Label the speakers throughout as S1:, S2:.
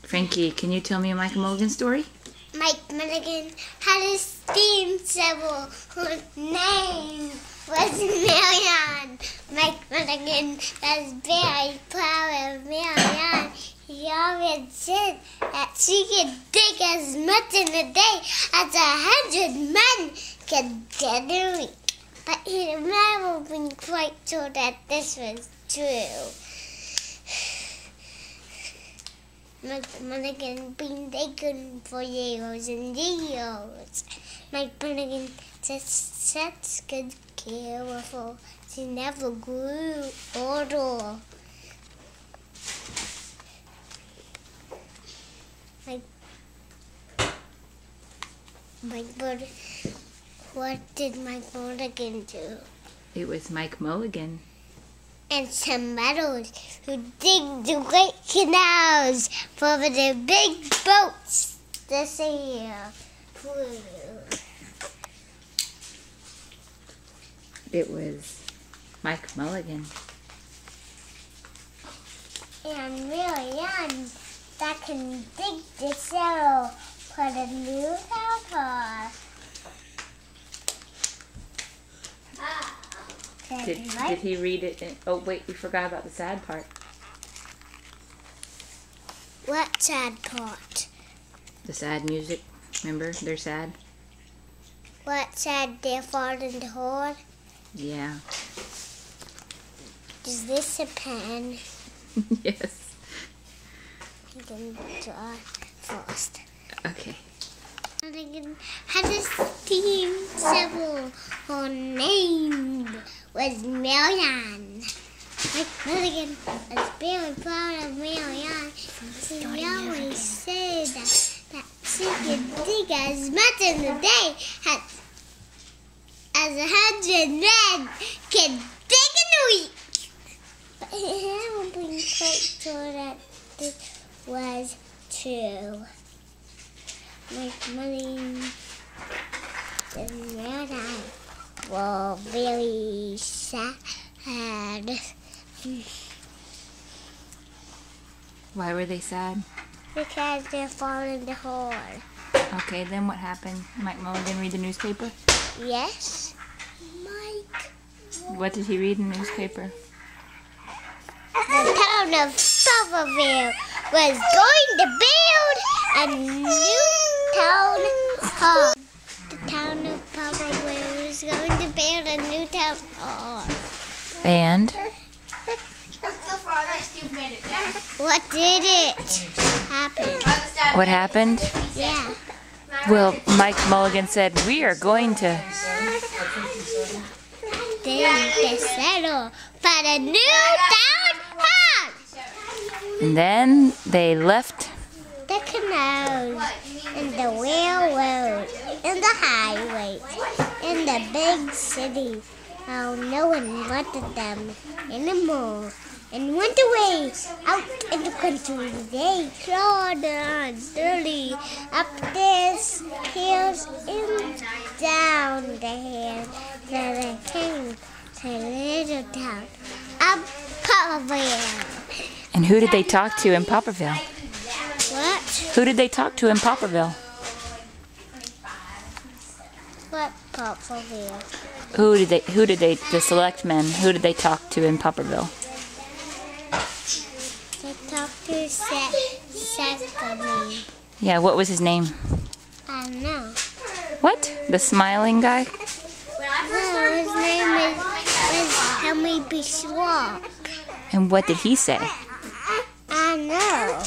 S1: Frankie, can you tell me a Mike Mulligan story?
S2: Mike Mulligan had a steam shovel whose name was Marianne. Mike Mulligan was very proud of Marianne. He always said that she could dig as much in a day as 100 men could dig in a week. But he had never been quite sure that this was true. Mike Mulligan been digging for years and years. Mike Mulligan just such good careful. She never grew older. What did Mike Mulligan do?
S1: It was Mike Mulligan.
S2: And some meadows who dig the great canals for the big boats to sail through.
S1: It was Mike Mulligan.
S2: And Marianne that can dig the sail for the new helper.
S1: Did he read it? Oh, wait, we forgot about the sad part.
S2: What sad part?
S1: The sad music. Remember? They're sad.
S2: What sad they're falling the hole?
S1: Yeah.
S2: Is this a pen?
S1: Yes.
S2: You can draw first.
S1: Okay.
S2: Mulligan had a steam shovel. Her name was Marianne. Mike Mulligan was very proud of Marianne. She always said that she could dig as much in a day as 100 men can dig in a week. But he haven't been quite sure that this was true. Mike Mulligan and Marianne were very sad.
S1: Why were they sad?
S2: Because they're falling the hole.
S1: Okay, then what happened? Mike Mulligan read the newspaper?
S2: Yes? Mike.
S1: What did he read in the newspaper?
S2: The town of Popperville was going to build a new town hall. The town of Popperville was going to build a new town hall.
S1: And?
S2: What did it happen?
S1: What happened?
S2: Yeah.
S1: Well, Mike Mulligan said, we are going to...
S2: They settle for the new town hall.
S1: And then they left.
S2: The canals, and the railroad, and the highways, and the big cities. Oh, no one wanted them anymore. And went away out in the country. They crawled on dirty up these hills and down the hills till they came to a little town of Popperville.
S1: And who did they talk to in Popperville?
S2: What?
S1: Who did they talk to in Popperville?
S2: What Popperville?
S1: The selectmen, who did they talk to in Popperville?
S2: They talked to Sesame.
S1: Yeah, what was his name?
S2: I don't know.
S1: What? The smiling guy?
S2: No, his name is Henry B. Schwab.
S1: And what did he say?
S2: I know.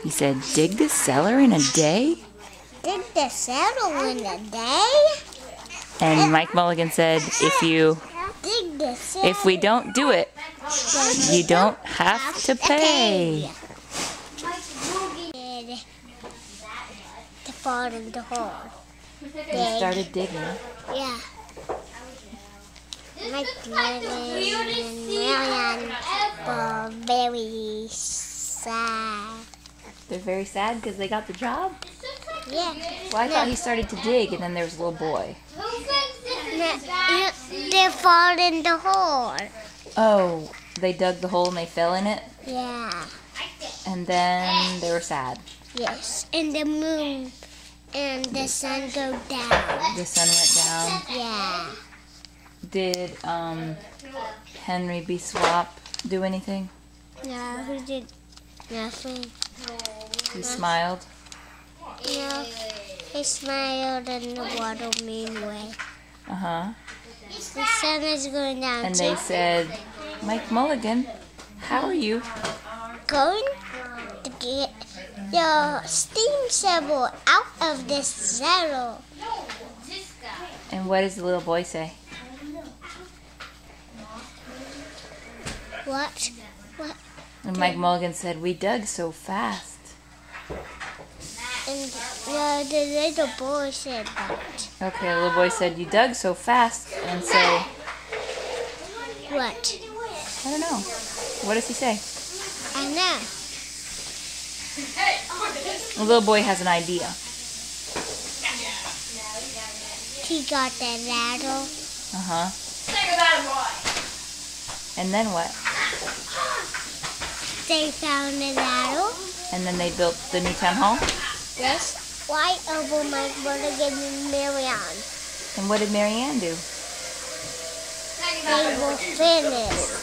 S1: He said, dig the cellar in a day?
S2: Dig the saddle in a day?
S1: And Mike Mulligan said,
S2: Dig the saddle.
S1: if we don't do it, you don't have to pay.
S2: To fall in the hole.
S1: They started digging.
S2: Yeah. Mike Mulligan and Marianne were very sad.
S1: They're very sad because they got the job?
S2: Yeah.
S1: Well, I thought he started to dig and then there was a little boy.
S2: They fall in the hole.
S1: Oh, they dug the hole and they fell in it?
S2: Yeah.
S1: And then they were sad.
S2: Yes, and the moon and the sun go down.
S1: The sun went down.
S2: Yeah.
S1: Did Henry B. Swap do anything?
S2: No, he did nothing.
S1: He smiled.
S2: No, he smiled in the water mean way.
S1: Uh-huh.
S2: The sun is going down.
S1: And they said, Mike Mulligan, how are you?
S2: Going to get the steam shovel out of this saddle.
S1: And what does the little boy say?
S2: What?
S1: And Mike Mulligan said, we dug so fast.
S2: And the little boy said that.
S1: Okay, the little boy said, you dug so fast. And so,
S2: What?
S1: I don't know. What does he say?
S2: I know.
S1: The little boy has an idea.
S2: He got the ladder.
S1: Uh-huh. And then what?
S2: They found the ladder.
S1: And then they built the new town hall?
S2: Yes. Right over Mike Mulligan and Marianne.
S1: And what did Mary Ann do?
S2: They were finished.